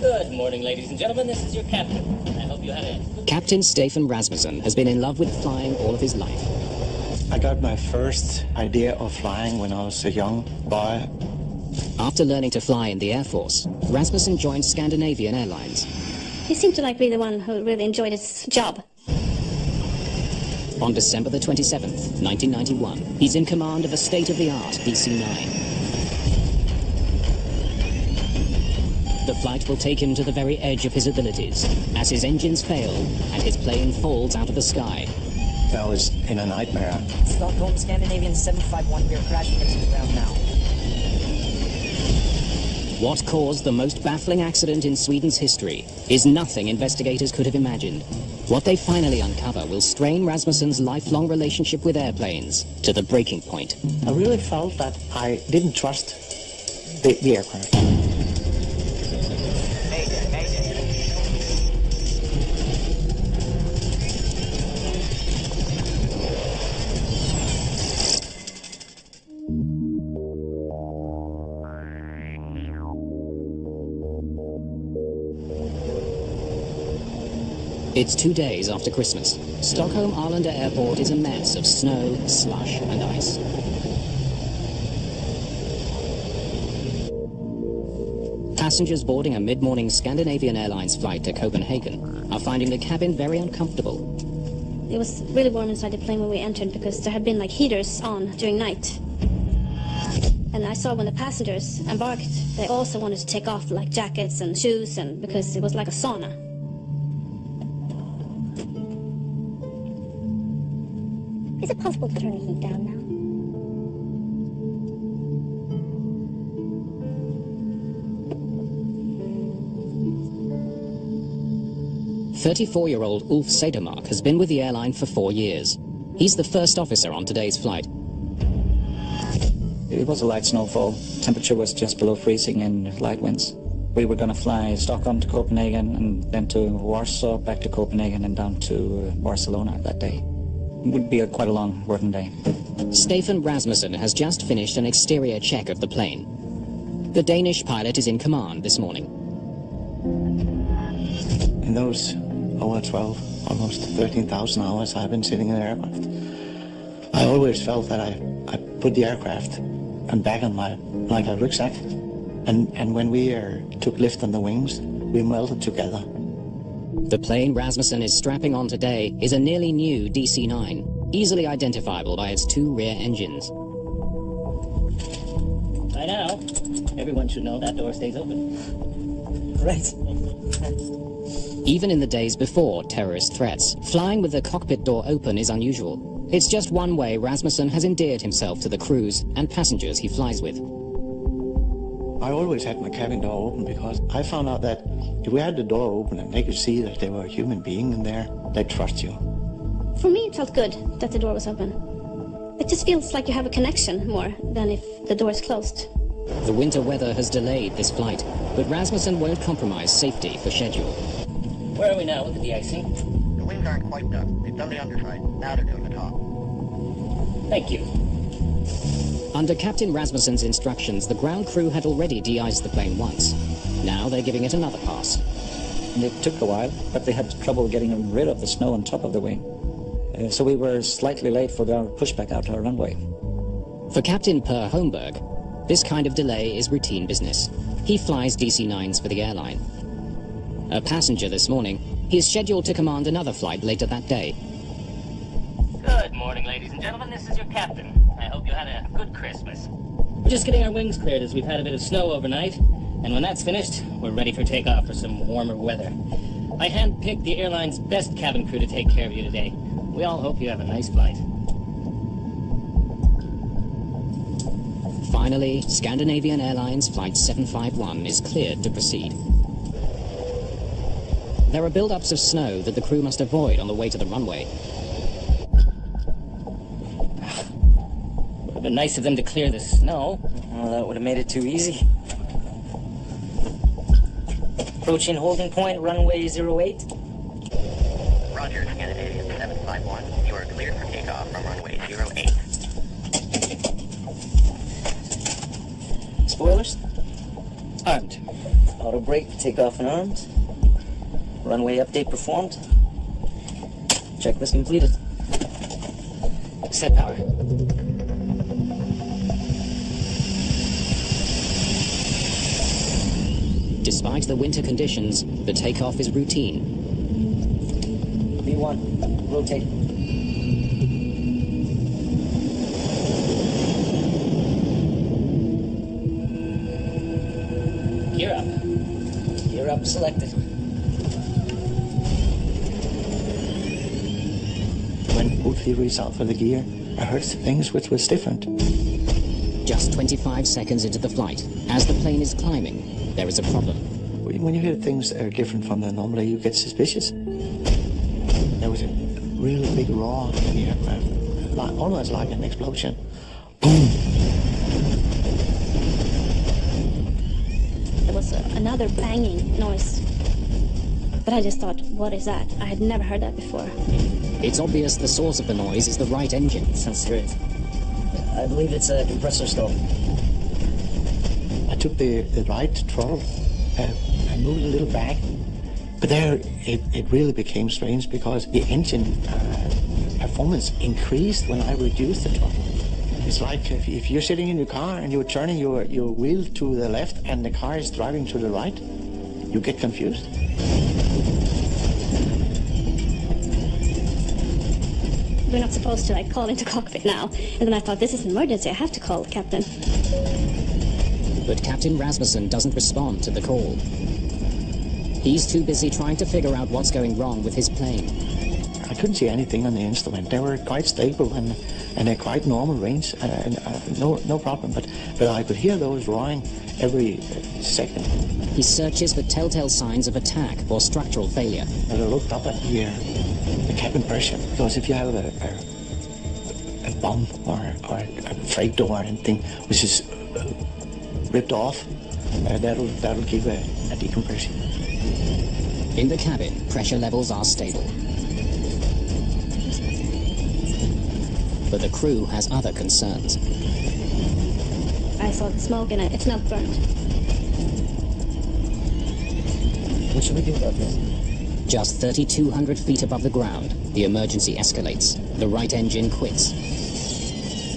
Good morning, ladies and gentlemen. This is your captain. I hope you had a... Captain Stefan Rasmussen has been in love with flying all of his life. I got my first idea of flying when I was a young boy. After learning to fly in the Air Force, Rasmussen joined Scandinavian Airlines. He seemed to be the one who really enjoyed his job. On December the 27th, 1991, he's in command of a state-of-the-art DC-9. The flight will take him to the very edge of his abilities, as his engines fail and his plane falls out of the sky. I was in a nightmare. Stockholm, Scandinavian 751, we are crashing into the ground now. What caused the most baffling accident in Sweden's history is nothing investigators could have imagined. What they finally uncover will strain Rasmussen's lifelong relationship with airplanes to the breaking point. I really felt that I didn't trust the aircraft. Mayday, Mayday. It's 2 days after Christmas. Stockholm Arlanda Airport is a mess of snow, slush and ice. Passengers boarding a mid-morning Scandinavian Airlines flight to Copenhagen are finding the cabin very uncomfortable. It was really warm inside the plane when we entered because there had been heaters on during night. And I saw when the passengers embarked, they also wanted to take off jackets and shoes and because it was like a sauna. Is it possible to turn the heat down now? 34-year-old Ulf Sedermark has been with the airline for 4 years. He's the first officer on today's flight. It was a light snowfall. Temperature was just below freezing and light winds. We were going to fly Stockholm to Copenhagen and then to Warsaw, back to Copenhagen and down to Barcelona that day. It would be quite a long working day. Stefan Rasmussen has just finished an exterior check of the plane. The Danish pilot is in command this morning. In those over 12, almost 13,000 hours I've been sitting in the aircraft, I always felt that I put the aircraft and back on like a rucksack. And when we took lift on the wings, we melted together. The plane Rasmussen is strapping on today is a nearly new DC-9, easily identifiable by its 2 rear engines. By now, everyone should know that door stays open. Right. Even in the days before terrorist threats, flying with the cockpit door open is unusual. It's just one way Rasmussen has endeared himself to the crews and passengers he flies with. I always had my cabin door open because I found out that if we had the door open and they could see that there were a human being in there, they'd trust you. For me, it felt good that the door was open. It just feels like you have a connection more than if the door is closed. The winter weather has delayed this flight, but Rasmussen won't compromise safety for schedule. Where are we now? Look at the icing. The wings aren't quite done. They've done the underside. Now they're doing the top. Thank you. Under Captain Rasmussen's instructions, the ground crew had already de-iced the plane once. Now they're giving it another pass. And it took a while, but they had trouble getting rid of the snow on top of the wing. So we were slightly late for our pushback out to our runway. For Captain Per Holmberg, this kind of delay is routine business. He flies DC-9s for the airline. A passenger this morning, he is scheduled to command another flight later that day. Good morning, ladies and gentlemen. This is your captain. I hope you had a good Christmas. We're just getting our wings cleared as we've had a bit of snow overnight. And when that's finished, we're ready for takeoff for some warmer weather. I handpicked the airline's best cabin crew to take care of you today. We all hope you have a nice flight. Finally, Scandinavian Airlines Flight 751 is cleared to proceed. There are build-ups of snow that the crew must avoid on the way to the runway. Would have been nice of them to clear the snow. Well, that would have made it too easy. Approaching holding point, runway 08. Roger, Scandinavian 751. You are cleared for takeoff from runway 08. Spoilers? Armed. Auto brake, takeoff and armed. Runway update performed. Checklist completed. Set power. Despite the winter conditions, the takeoff is routine. V1, rotate. Gear up. Gear up selected. When E03 reached out for the gear, I heard things which was different. Just 25 seconds into the flight, as the plane is climbing, there is a problem. When you hear things that are different from the normally, you get suspicious. There was a really big roar in the aircraft, almost like an explosion. Boom! There was another banging noise. But I just thought, what is that? I had never heard that before. It's obvious the source of the noise is the right engine. Sounds great. I believe it's a compressor stall. I took the right throttle and moved a little back. But there, it really became strange because the engine performance increased when I reduced the throttle. It's like if you're sitting in your car and you're turning your wheel to the left and the car is driving to the right, you get confused. We're not supposed to call into cockpit now. And then I thought, this is an emergency. I have to call the captain. But Captain Rasmussen doesn't respond to the call. He's too busy trying to figure out what's going wrong with his plane. I couldn't see anything on the instrument. They were quite stable and a quite normal range. No problem. But I could hear those roaring every second. He searches for telltale signs of attack or structural failure. And I looked up at the cabin pressure, because if you have a bomb or a freight door or anything which is ripped off, that'll give a decompression. In the cabin, pressure levels are stable. But the crew has other concerns. I saw the smoke and it smelled burnt. What should we do about this? Just 3,200 feet above the ground, the emergency escalates. The right engine quits.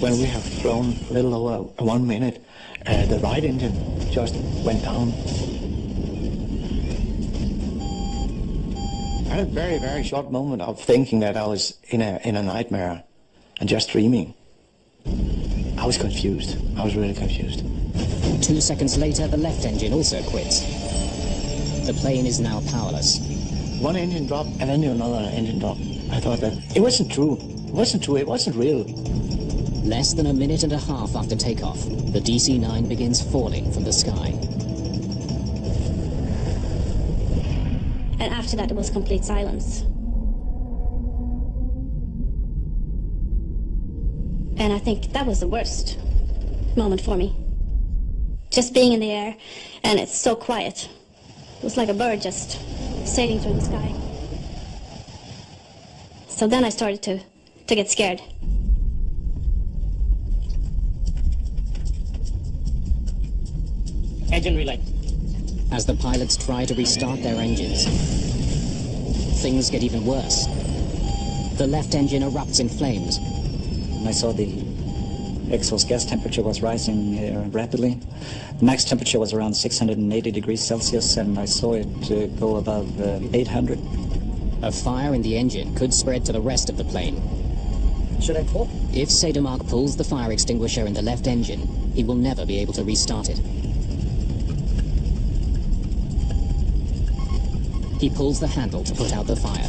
When we have flown a little over 1 minute, the right engine just went down. I had a very, very short moment of thinking that I was in a nightmare and just dreaming. I was confused. I was really confused. 2 seconds later, the left engine also quits. The plane is now powerless. One engine drop and then another engine drop. I thought that it wasn't true. It wasn't true. It wasn't real. Less than a minute and a half after takeoff, the DC-9 begins falling from the sky. And after that, it was complete silence. And I think that was the worst moment for me. Just being in the air, and it's so quiet. It was like a bird just sailing through the sky. So then I started to get scared. Engine relay. As the pilots try to restart their engines, things get even worse. The left engine erupts in flames. I saw the exhaust gas temperature was rising rapidly. The max temperature was around 680 degrees Celsius, and I saw it go above 800. A fire in the engine could spread to the rest of the plane. Should I pull? If Sedermark pulls the fire extinguisher in the left engine, he will never be able to restart it. He pulls the handle to put out the fire.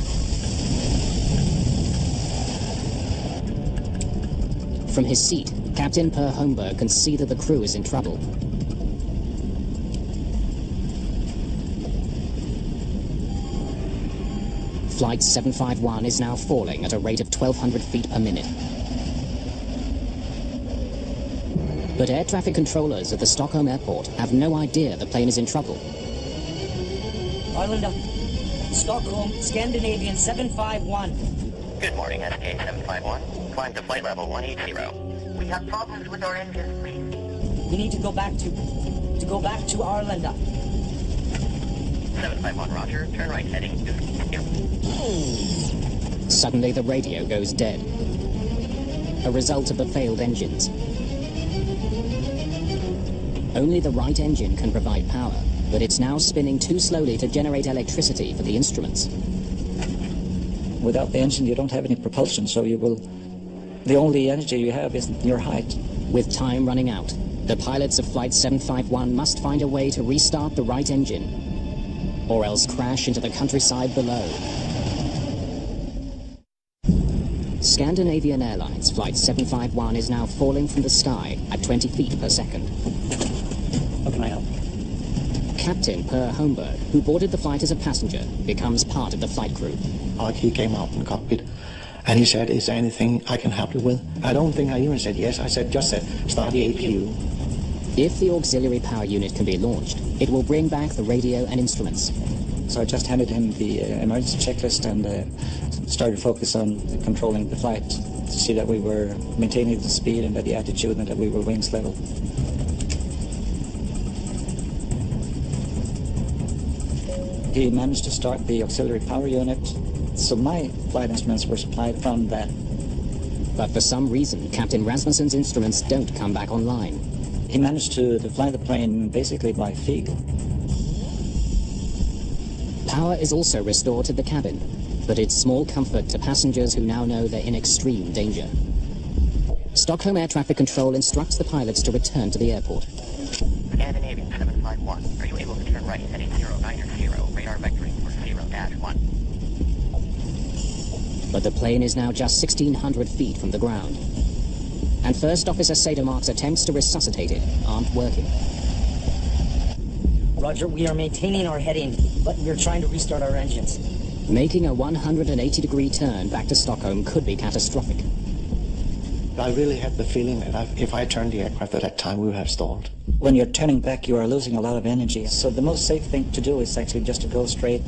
From his seat, Captain Per Holmberg can see that the crew is in trouble. Flight 751 is now falling at a rate of 1,200 feet per minute. But air traffic controllers at the Stockholm airport have no idea the plane is in trouble. Arlanda, Stockholm, Scandinavian 751. Good morning, SK 751. Climb to flight level 180. We have problems with our engines, please. We need to go back to to go back to Arlanda. 751, roger. Turn right heading to here. Suddenly the radio goes dead. A result of the failed engines. Only the right engine can provide power, but it's now spinning too slowly to generate electricity for the instruments. Without the engine, you don't have any propulsion, so the only energy you have is your height. With time running out, the pilots of Flight 751 must find a way to restart the right engine, or else crash into the countryside below. Scandinavian Airlines Flight 751 is now falling from the sky at 20 feet per second. How can I help? Captain Per Holmberg, who boarded the flight as a passenger, becomes part of the flight crew. He came out in the cockpit and he said, is there anything I can help you with? I don't think I even said yes. I just said, start the APU. If the auxiliary power unit can be launched, it will bring back the radio and instruments. So I just handed him the emergency checklist and started focus on controlling the flight to see that we were maintaining the speed and the attitude and that we were wings level. He managed to start the auxiliary power unit, so my flight instruments were supplied from that. But for some reason, Captain Rasmussen's instruments don't come back online. He managed to fly the plane basically by feel. Power is also restored to the cabin, but it's small comfort to passengers who now know they're in extreme danger. Stockholm Air Traffic Control instructs the pilots to return to the airport. Scandinavian 751, are you able to turn right heading 090, radar vectoring for 0-1? But the plane is now just 1,600 feet from the ground. And First Officer Sedermark's attempts to resuscitate it aren't working. Roger, we are maintaining our heading, but we're trying to restart our engines. Making a 180-degree turn back to Stockholm could be catastrophic. I really had the feeling that if I turned the aircraft at that time, we would have stalled. When you're turning back, you are losing a lot of energy. So the most safe thing to do is actually just to go straight,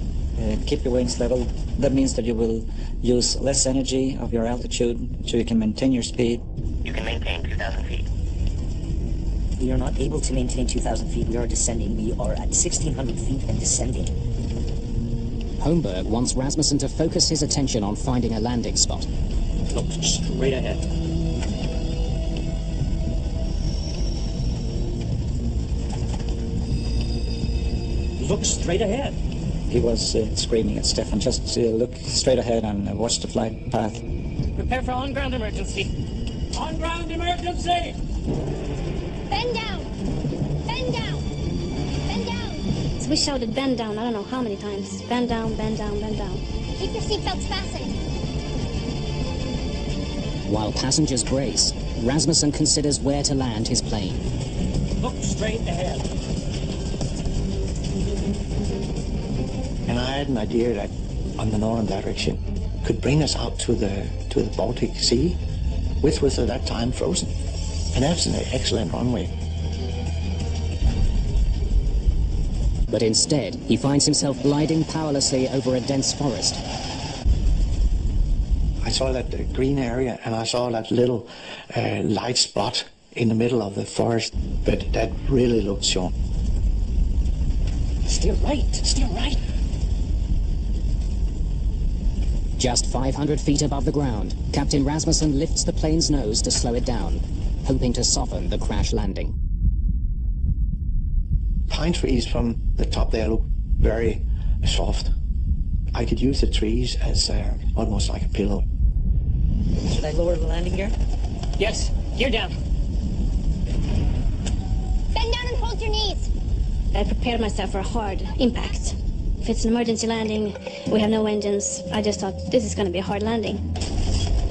keep your wings level. That means that you will use less energy of your altitude, so you can maintain your speed. You can maintain 2,000 feet. We are not able to maintain 2,000 feet. We are descending. We are at 1,600 feet and descending. Holmberg wants Rasmussen to focus his attention on finding a landing spot. Look straight ahead. Look straight ahead. He was screaming at Stefan, just look straight ahead and watch the flight path. Prepare for on-ground emergency. On-ground emergency! Bend down! Bend down! Bend down! So we shouted bend down, I don't know how many times. Bend down, bend down, bend down. Keep your seatbelts fastened. While passengers brace, Rasmussen considers where to land his plane. Look straight ahead. And I had an idea that on the northern direction could bring us out to the Baltic Sea, which was at that time frozen. And that's an excellent runway. But instead, he finds himself gliding powerlessly over a dense forest. I saw that green area and I saw that little light spot in the middle of the forest, but that really looked short. Steer right, steer right. Just 500 feet above the ground, Captain Rasmussen lifts the plane's nose to slow it down, hoping to soften the crash landing. Pine trees from the top there look very soft. I could use the trees as almost like a pillow. Should I lower the landing gear? Yes, gear down. Bend down and hold your knees. I prepared myself for a hard impact. If it's an emergency landing, we have no engines. I just thought this is going to be a hard landing.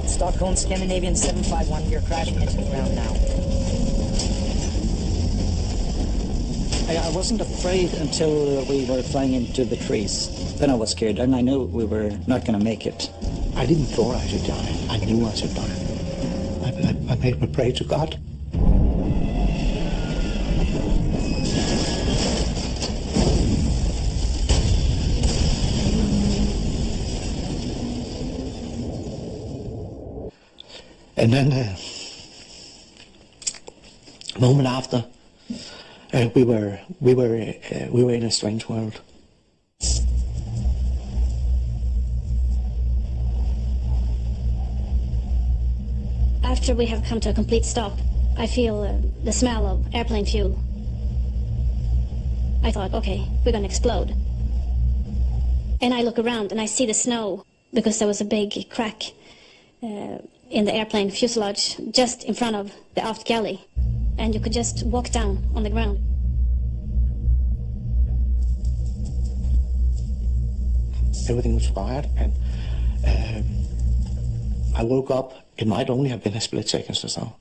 Stockholm Scandinavian 751, you're crashing into the ground now. I wasn't afraid until we were flying into the trees. Then I was scared, and I knew we were not going to make it. I didn't thought I should die. I knew I should die. I made me pray to God. And then, a moment after, We were in a strange world. After we have come to a complete stop, I feel the smell of airplane fuel. I thought, okay, we're gonna explode. And I look around and I see the snow because there was a big crack in the airplane fuselage just in front of the aft galley. And you could just walk down on the ground. Everything was quiet, and I woke up. It might only have been a split second or so.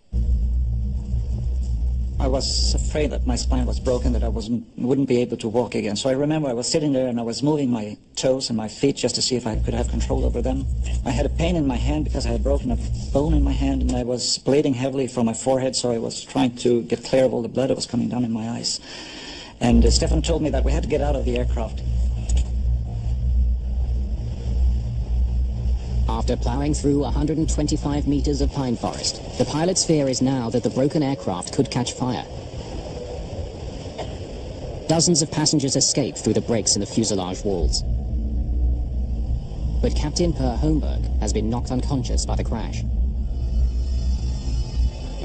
I was afraid that my spine was broken, that I wouldn't be able to walk again. So I remember I was sitting there and I was moving my toes and my feet just to see if I could have control over them. I had a pain in my hand because I had broken a bone in my hand, and I was bleeding heavily from my forehead, so I was trying to get clear of all the blood that was coming down in my eyes. And Stefan told me that we had to get out of the aircraft. After ploughing through 125 meters of pine forest, the pilot's fear is now that the broken aircraft could catch fire. Dozens of passengers escape through the breaks in the fuselage walls. But Captain Per Holmberg has been knocked unconscious by the crash.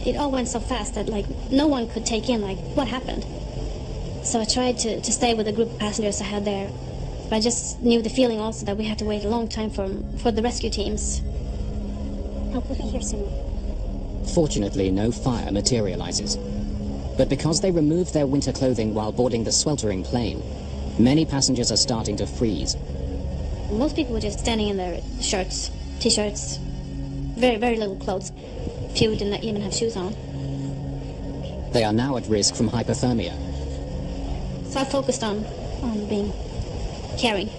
It all went so fast that no one could take in what happened. So I tried to stay with the group of passengers I had there. But I just knew the feeling also that we had to wait a long time for the rescue teams. I'll be here soon. Fortunately, no fire materializes. But because they removed their winter clothing while boarding the sweltering plane, many passengers are starting to freeze. Most people were just standing in their shirts, t-shirts, very, very little clothes. Few didn't even have shoes on. They are now at risk from hypothermia. So I focused on being caring.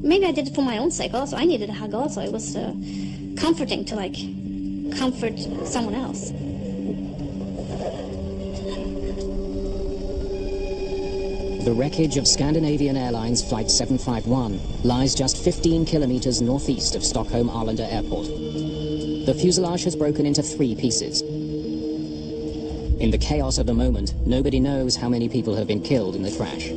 Maybe I did it for my own sake also. I needed a hug also. It was comforting to comfort someone else. The wreckage of Scandinavian Airlines Flight 751 lies just 15 kilometers northeast of Stockholm Arlanda Airport. The fuselage has broken into 3 pieces. In the chaos of the moment, nobody knows how many people have been killed in the crash.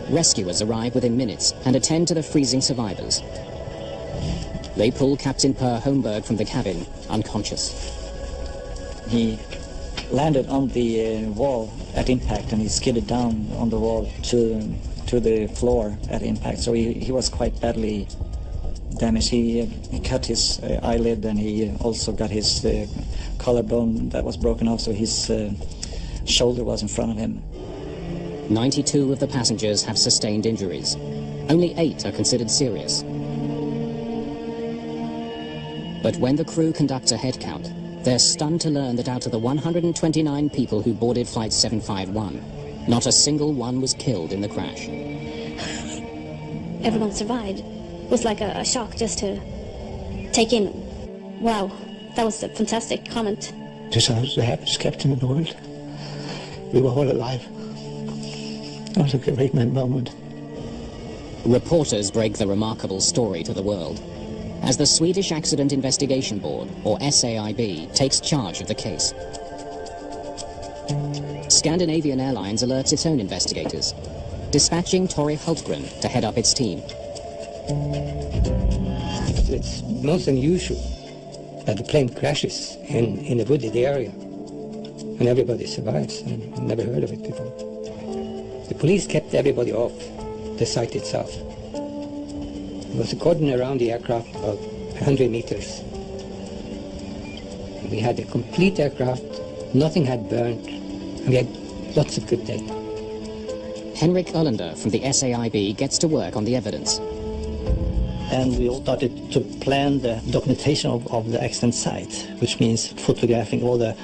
Rescuers arrive within minutes and attend to the freezing survivors. They pull Captain Per Holmberg from the cabin, unconscious. He landed on the wall at impact, and he skidded down on the wall to the floor at impact. So he was quite badly damaged. He cut his eyelid, and he also got his collarbone that was broken off, so his shoulder was in front of him. 92 of the passengers have sustained injuries. Only 8 are considered serious. But when the crew conducts a head count, they're stunned to learn that out of the 129 people who boarded Flight 751, not a single one was killed in the crash. Everyone survived. It was like a shock just to take in. Wow, that was a fantastic comment. Just I was the happiest captain in the world. We were all alive. That was a great moment. Reporters break the remarkable story to the world as the Swedish Accident Investigation Board, or SAIB, takes charge of the case. Scandinavian Airlines alerts its own investigators, dispatching Torre Hultgren to head up its team. It's most unusual that the plane crashes in a wooded area and everybody survives. I've never heard of it before. The police kept everybody off the site itself. There was a cordon around the aircraft about 100 meters. We had a complete aircraft, nothing had burned, and we had lots of good data. Henrik Ölander from the SAIB gets to work on the evidence. And we all started to plan the documentation of the accident site, which means photographing all the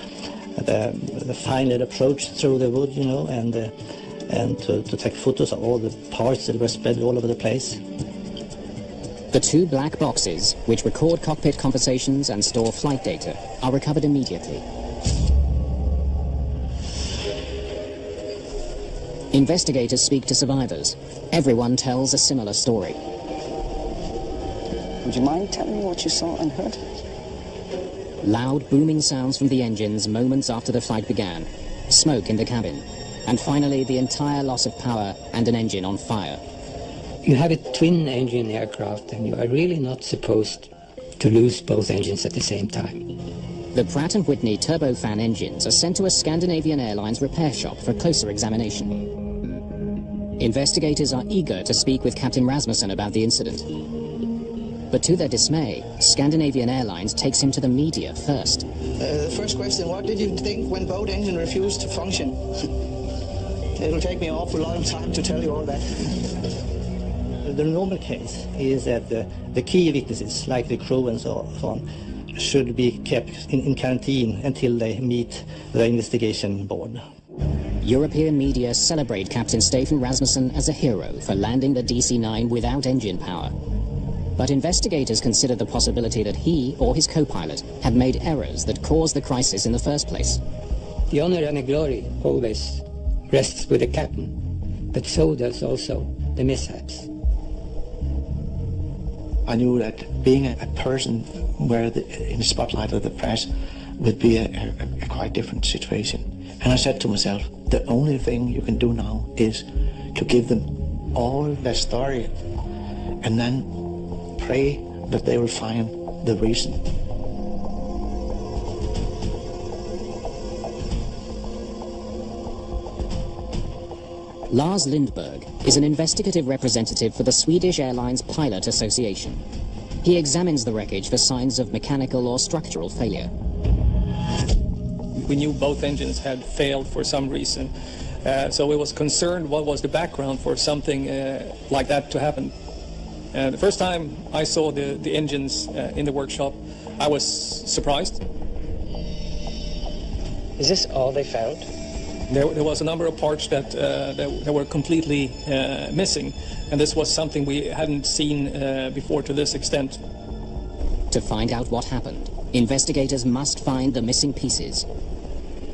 final approach through the wood, and to take photos of all the parts that were spread all over the place. The 2 black boxes, which record cockpit conversations and store flight data, are recovered immediately. Investigators speak to survivors. Everyone tells a similar story. Would you mind telling me what you saw and heard? Loud booming sounds from the engines moments after the flight began, smoke in the cabin, and finally the entire loss of power and an engine on fire. You have a twin-engine aircraft, and you are really not supposed to lose both engines at the same time. The Pratt & Whitney turbofan engines are sent to a Scandinavian Airlines repair shop for closer examination. Investigators are eager to speak with Captain Rasmussen about the incident. But to their dismay, Scandinavian Airlines takes him to the media first. The first question, what did you think when both engines refused to function? It'll take me an awful long time to tell you all that. The normal case is that the key witnesses, like the crew and so on, should be kept in quarantine until they meet the investigation board. European media celebrate Captain Stefan Rasmussen as a hero for landing the DC-9 without engine power. But investigators consider the possibility that he or his co-pilot had made errors that caused the crisis in the first place. The honor and the glory always rests with the captain, but so does also the mishaps. I knew that being a person where in the spotlight of the press would be a quite different situation. And I said to myself, the only thing you can do now is to give them all their story and then pray that they will find the reason. Lars Lindberg is an investigative representative for the Swedish Airlines Pilot Association. He examines the wreckage for signs of mechanical or structural failure. We knew both engines had failed for some reason, so we was concerned what was the background for something like that to happen. The first time I saw the engines in the workshop, I was surprised. Is this all they found? There was a number of parts that were completely missing, and this was something we hadn't seen before to this extent. To find out what happened, investigators must find the missing pieces,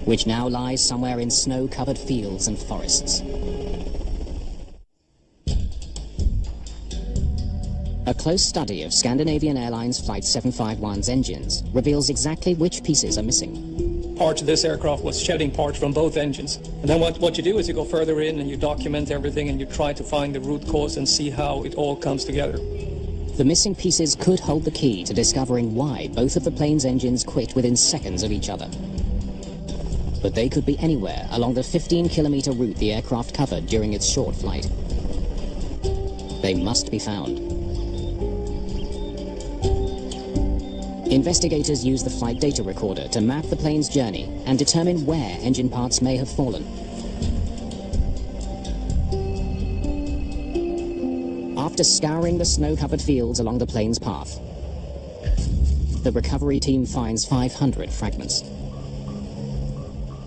which now lie somewhere in snow-covered fields and forests. A close study of Scandinavian Airlines Flight 751's engines reveals exactly which pieces are missing. Part of this aircraft was shedding parts from both engines. And then what you do is you go further in and you document everything and you try to find the root cause and see how it all comes together. The missing pieces could hold the key to discovering why both of the plane's engines quit within seconds of each other. But they could be anywhere along the 15-kilometer route the aircraft covered during its short flight. They must be found. Investigators use the flight data recorder to map the plane's journey and determine where engine parts may have fallen. After scouring the snow-covered fields along the plane's path, the recovery team finds 500 fragments.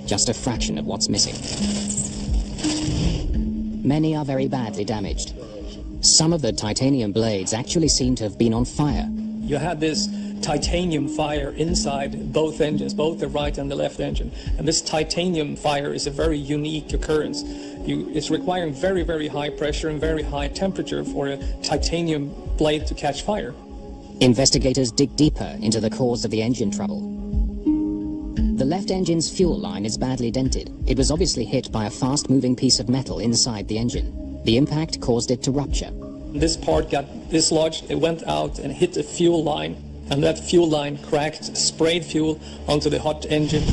Just a fraction of what's missing. Many are very badly damaged. Some of the titanium blades actually seem to have been on fire. You had this titanium fire inside both engines, both the right and the left engine. And this titanium fire is a very unique occurrence. It's requiring very, very high pressure and very high temperature for a titanium blade to catch fire. Investigators dig deeper into the cause of the engine trouble. The left engine's fuel line is badly dented. It was obviously hit by a fast-moving piece of metal inside the engine. The impact caused it to rupture. This part got dislodged, it went out and hit the fuel line. And that fuel line cracked, sprayed fuel onto the hot engine.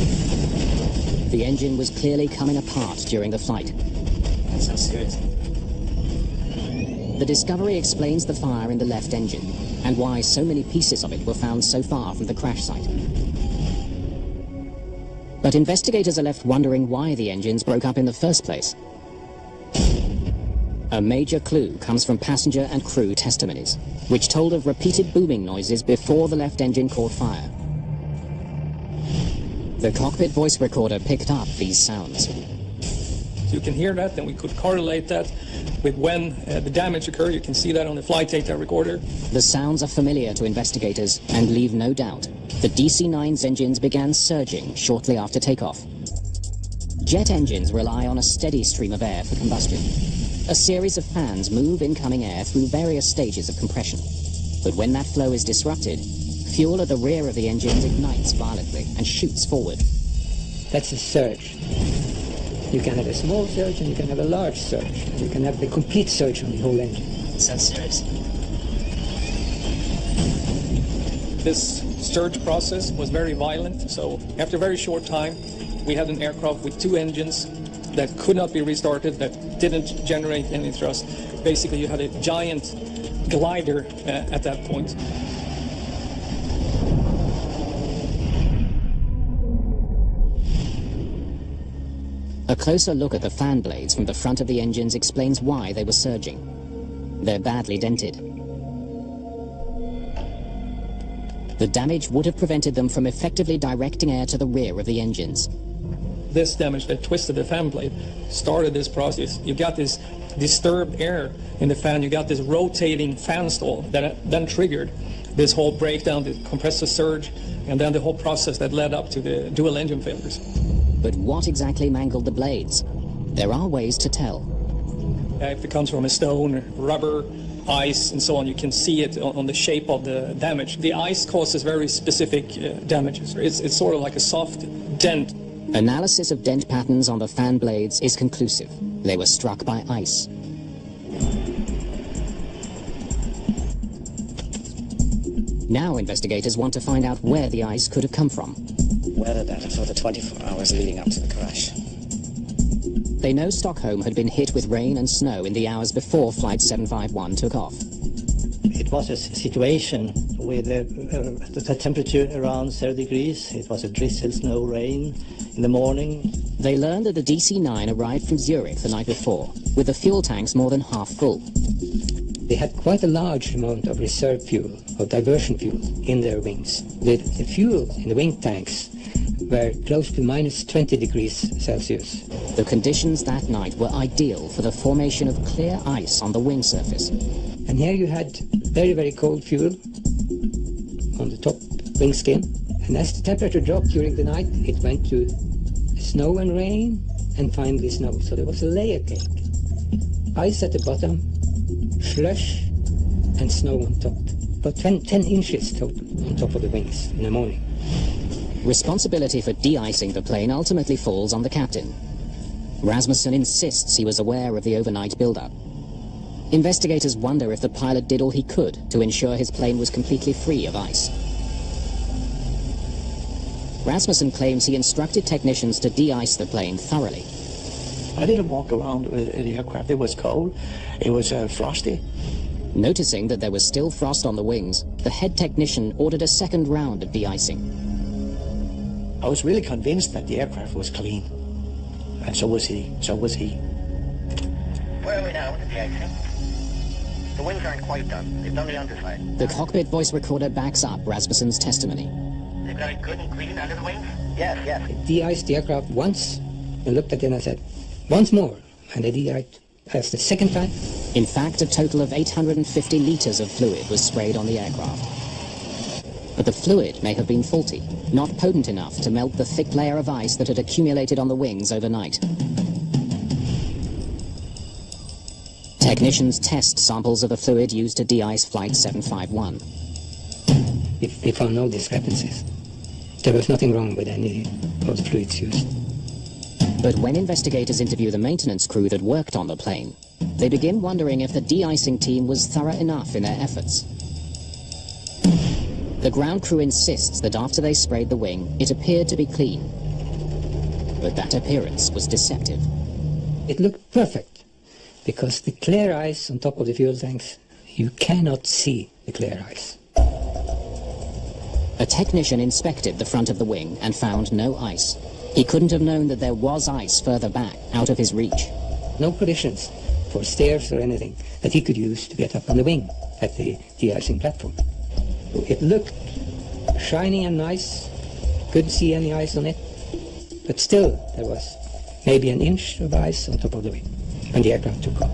The engine was clearly coming apart during the flight. That sounds serious. The discovery explains the fire in the left engine and why so many pieces of it were found so far from the crash site. But investigators are left wondering why the engines broke up in the first place. A major clue comes from passenger and crew testimonies, which told of repeated booming noises before the left engine caught fire. The cockpit voice recorder picked up these sounds. So you can hear that, and we could correlate that with when the damage occurred. You can see that on the flight data recorder. The sounds are familiar to investigators and leave no doubt. The DC-9's engines began surging shortly after takeoff. Jet engines rely on a steady stream of air for combustion. A series of fans move incoming air through various stages of compression. But when that flow is disrupted, fuel at the rear of the engines ignites violently and shoots forward. That's a surge. You can have a small surge and you can have a large surge. You can have the complete surge on the whole engine. So serious. This surge process was very violent, so after a very short time, we had an aircraft with 2 engines that could not be restarted, that didn't generate any thrust. Basically, you had a giant glider at that point. A closer look at the fan blades from the front of the engines explains why they were surging. They're badly dented. The damage would have prevented them from effectively directing air to the rear of the engines. This damage that twisted the fan blade started this process. You got this disturbed air in the fan, you got this rotating fan stall that then triggered this whole breakdown, the compressor surge, and then the whole process that led up to the dual engine failures. But what exactly mangled the blades? There are ways to tell. If it comes from a stone, rubber, ice, and so on, you can see it on the shape of the damage. The ice causes very specific damages. It's sort of like a soft dent. Analysis of dent patterns on the fan blades is conclusive. They were struck by ice. Now investigators want to find out where the ice could have come from. Weather data for the 24 hours leading up to the crash. They know Stockholm had been hit with rain and snow in the hours before Flight 751 took off. It was a situation with the temperature around 0 degrees. It was a drizzle, snow, rain in the morning. They learned that the DC-9 arrived from Zurich the night before, with the fuel tanks more than half full. They had quite a large amount of reserve fuel, or diversion fuel, in their wings. The fuel in the wing tanks were close to minus 20 degrees Celsius. The conditions that night were ideal for the formation of clear ice on the wing surface. And here you had very, very cold fuel on the top wing skin. And as the temperature dropped during the night, it went to snow and rain, and finally snow. So there was a layer cake. Ice at the bottom, slush, and snow on top. About 10 inches total on top of the wings in the morning. Responsibility for de-icing the plane ultimately falls on the captain. Rasmussen insists he was aware of the overnight build-up. Investigators wonder if the pilot did all he could to ensure his plane was completely free of ice. Rasmussen claims he instructed technicians to de-ice the plane thoroughly. I didn't walk around with the aircraft. It was cold. It was frosty. Noticing that there was still frost on the wings, the head technician ordered a second round of de-icing. I was really convinced that the aircraft was clean. And so was he. Where are we now with the de-icing? The wings aren't quite done. They've done the underside. The cockpit voice recorder backs up Rasmussen's testimony. They've got it good and clean under the wings? Yes. I de-iced the aircraft once, and looked at it and I said, once more. And they de-iced the second time. In fact, a total of 850 litres of fluid was sprayed on the aircraft. But the fluid may have been faulty, not potent enough to melt the thick layer of ice that had accumulated on the wings overnight. Technicians test samples of the fluid used to de-ice Flight 751. They found no discrepancies. There was nothing wrong with any of the fluids used. But when investigators interview the maintenance crew that worked on the plane, they begin wondering if the de-icing team was thorough enough in their efforts. The ground crew insists that after they sprayed the wing, it appeared to be clean. But that appearance was deceptive. It looked perfect, because the clear ice on top of the fuel tanks, you cannot see the clear ice. A technician inspected the front of the wing and found no ice. He couldn't have known that there was ice further back, out of his reach. No provisions for stairs or anything that he could use to get up on the wing at the de-icing platform. It looked shiny and nice, couldn't see any ice on it, but still there was maybe an inch of ice on top of the wing when the aircraft took off.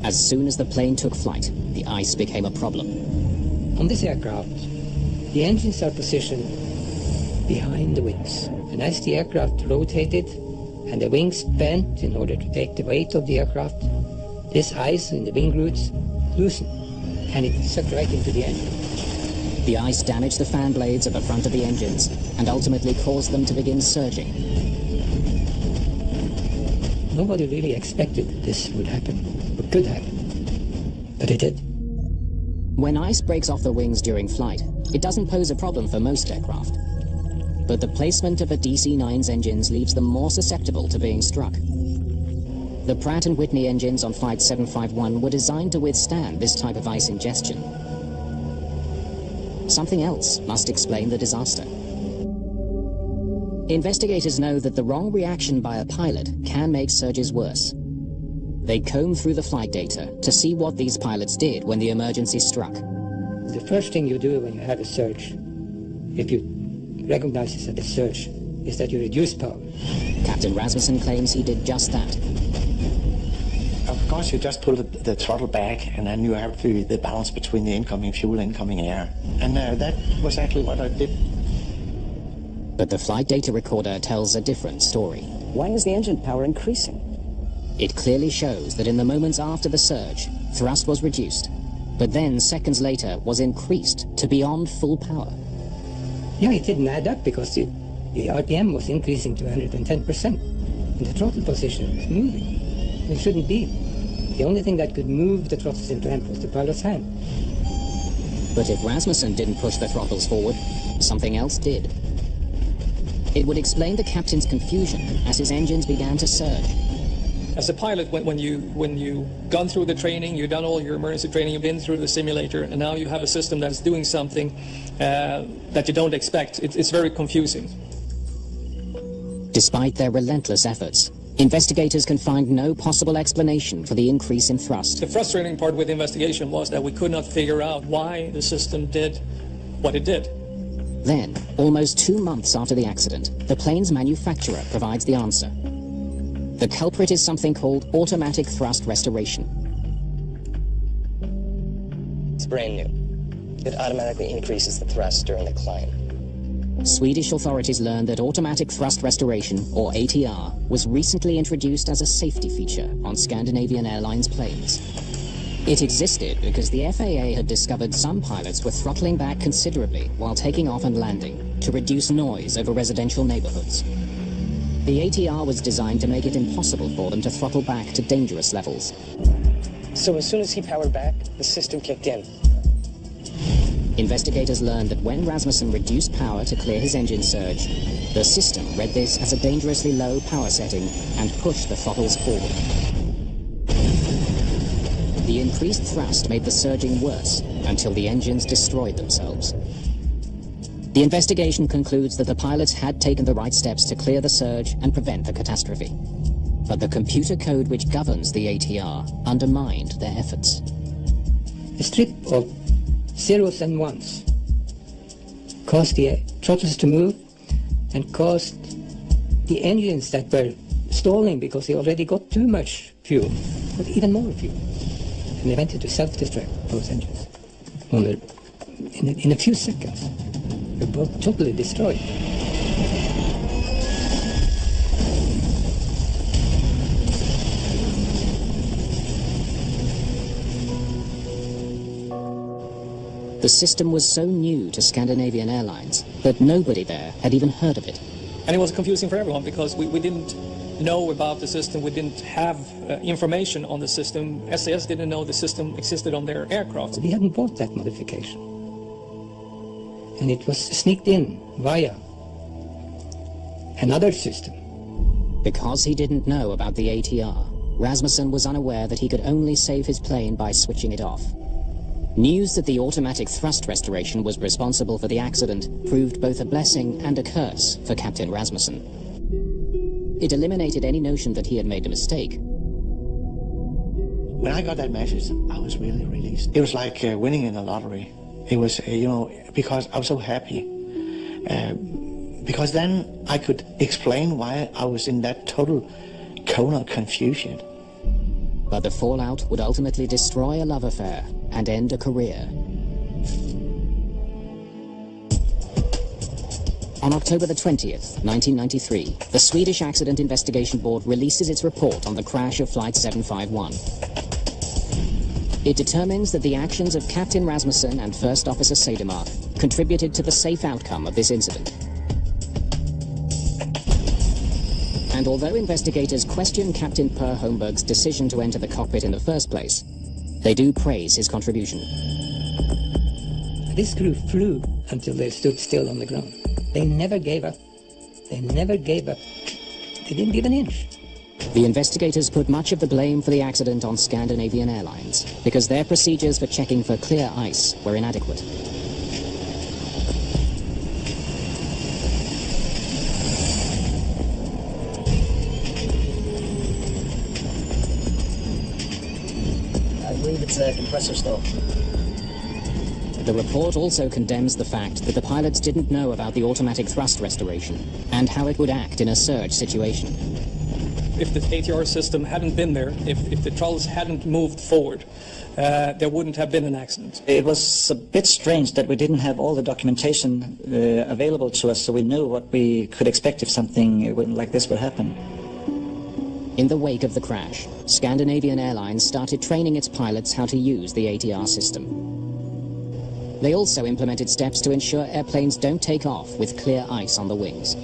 As soon as the plane took flight, the ice became a problem. On this aircraft, the engines are positioned behind the wings, and as the aircraft rotated and the wings bent in order to take the weight of the aircraft, this ice in the wing roots loosened, and it sucked right into the engine. The ice damaged the fan blades at the front of the engines and ultimately caused them to begin surging. Nobody really expected this would happen, or could happen, but it did. When ice breaks off the wings during flight, it doesn't pose a problem for most aircraft. But the placement of a DC-9's engines leaves them more susceptible to being struck. The Pratt & Whitney engines on Flight 751 were designed to withstand this type of ice ingestion. Something else must explain the disaster. Investigators know that the wrong reaction by a pilot can make surges worse. They comb through the flight data to see what these pilots did when the emergency struck. The first thing you do when you have a surge, if you recognize it as a surge, is that you reduce power. Captain Rasmussen claims he did just that. Of course, you just pull the throttle back, and then you have the balance between the incoming fuel and incoming air. And that was actually what I did. But the flight data recorder tells a different story. Why is the engine power increasing? It clearly shows that in the moments after the surge, thrust was reduced, but then seconds later was increased to beyond full power. Yeah, it didn't add up because the RPM was increasing to 110%, and the throttle position was moving. It shouldn't be. The only thing that could move the throttles into amp was the pilot's hand. But if Rasmussen didn't push the throttles forward, something else did. It would explain the captain's confusion as his engines began to surge. As a pilot, when you've gone through the training, you've done all your emergency training, you've been through the simulator, and now you have a system that's doing something that you don't expect, it's very confusing. Despite their relentless efforts, investigators can find no possible explanation for the increase in thrust. The frustrating part with the investigation was that we could not figure out why the system did what it did. Then, almost 2 months after the accident, the plane's manufacturer provides the answer. The culprit is something called automatic thrust restoration. It's brand new. It automatically increases the thrust during the climb. Swedish authorities learned that automatic thrust restoration, or ATR, was recently introduced as a safety feature on Scandinavian Airlines planes. It existed because the FAA had discovered some pilots were throttling back considerably while taking off and landing to reduce noise over residential neighborhoods. The ATR was designed to make it impossible for them to throttle back to dangerous levels. So as soon as he powered back, the system kicked in. Investigators learned that when Rasmussen reduced power to clear his engine surge, the system read this as a dangerously low power setting and pushed the throttles forward. The increased thrust made the surging worse until the engines destroyed themselves. The investigation concludes that the pilots had taken the right steps to clear the surge and prevent the catastrophe. But the computer code which governs the ATR undermined their efforts. A strip of zeros and ones caused the throttles to move and caused the engines that were stalling because they already got too much fuel, got even more fuel. And they went into self-destruct, those engines. In a few seconds, they were both totally destroyed. The system was so new to Scandinavian Airlines that nobody there had even heard of it. And it was confusing for everyone because we didn't know about the system, we didn't have information on the system. SAS didn't know the system existed on their aircraft. We hadn't bought that modification. And it was sneaked in via another system. Because he didn't know about the ATR, Rasmussen was unaware that he could only save his plane by switching it off. News that the automatic thrust restoration was responsible for the accident proved both a blessing and a curse for Captain Rasmussen. It eliminated any notion that he had made a mistake. When I got that message, I was really released. It was like winning in a lottery. It was, because I was so happy. Because then I could explain why I was in that total cone of confusion. But the fallout would ultimately destroy a love affair and end a career. On October the 20th, 1993, the Swedish Accident Investigation Board releases its report on the crash of Flight 751. It determines that the actions of Captain Rasmussen and First Officer Sedermark contributed to the safe outcome of this incident. And although investigators question Captain Per Holmberg's decision to enter the cockpit in the first place, they do praise his contribution. This crew flew until they stood still on the ground. They never gave up. They never gave up. They didn't give an inch. The investigators put much of the blame for the accident on Scandinavian Airlines because their procedures for checking for clear ice were inadequate. I believe it's a compressor stall. The report also condemns the fact that the pilots didn't know about the automatic thrust restoration and how it would act in a surge situation. If the ATR system hadn't been there, if the trolleys hadn't moved forward, there wouldn't have been an accident. It was a bit strange that we didn't have all the documentation available to us, so we knew what we could expect if something like this would happen. In the wake of the crash, Scandinavian Airlines started training its pilots how to use the ATR system. They also implemented steps to ensure airplanes don't take off with clear ice on the wings.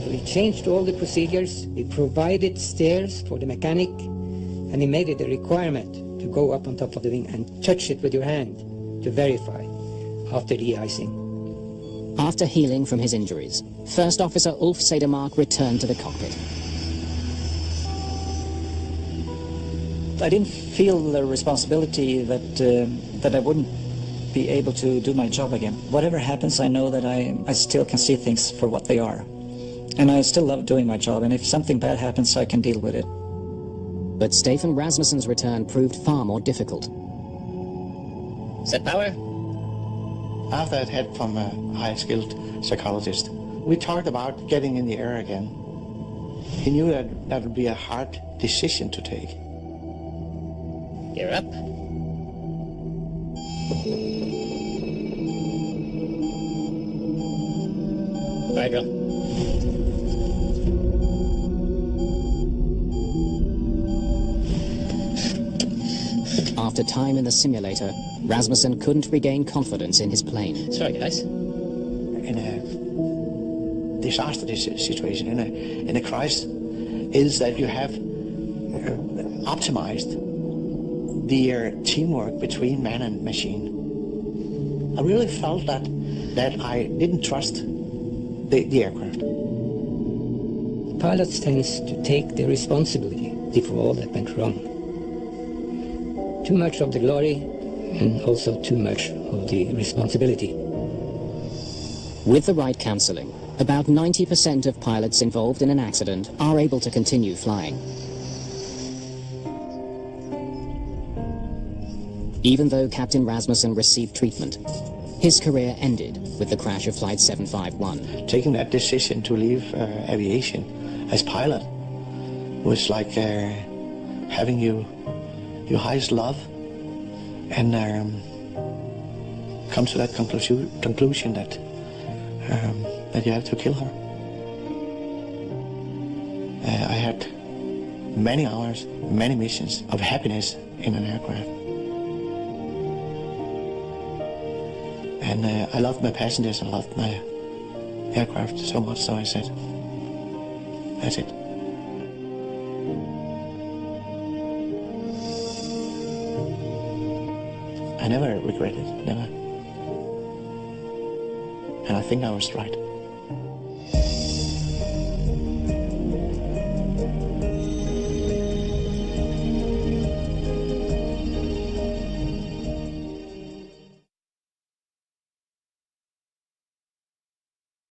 We changed all the procedures. We provided stairs for the mechanic, and he made it a requirement to go up on top of the wing and touch it with your hand to verify after de-icing. After healing from his injuries, First Officer Ulf Sedermark returned to the cockpit. I didn't feel the responsibility that I wouldn't be able to do my job again. Whatever happens, I know that I still can see things for what they are. And I still love doing my job, and if something bad happens, I can deal with it. But Stefan Rasmussen's return proved far more difficult. Set power? After I'd heard from a high-skilled psychologist, we talked about getting in the air again. He knew that would be a hard decision to take. Gear up. Fire drill. After time in the simulator, Rasmussen couldn't regain confidence in his plane. Sorry, guys. In a disaster situation, in a crisis, is that you have optimized the teamwork between man and machine. I really felt that I didn't trust the aircraft. Pilots tend to take the responsibility for all that went wrong. Too much of the glory and also too much of the responsibility. With the right counseling, about 90% of pilots involved in an accident are able to continue flying. Even though Captain Rasmussen received treatment, his career ended with the crash of Flight 751. Taking that decision to leave aviation as pilot was like having your highest love and comes to that conclusion that you have to kill her. I had many hours, many missions of happiness in an aircraft. And I loved my passengers, I loved my aircraft so much, so I said, that's it. I never regretted, never. And I think I was right.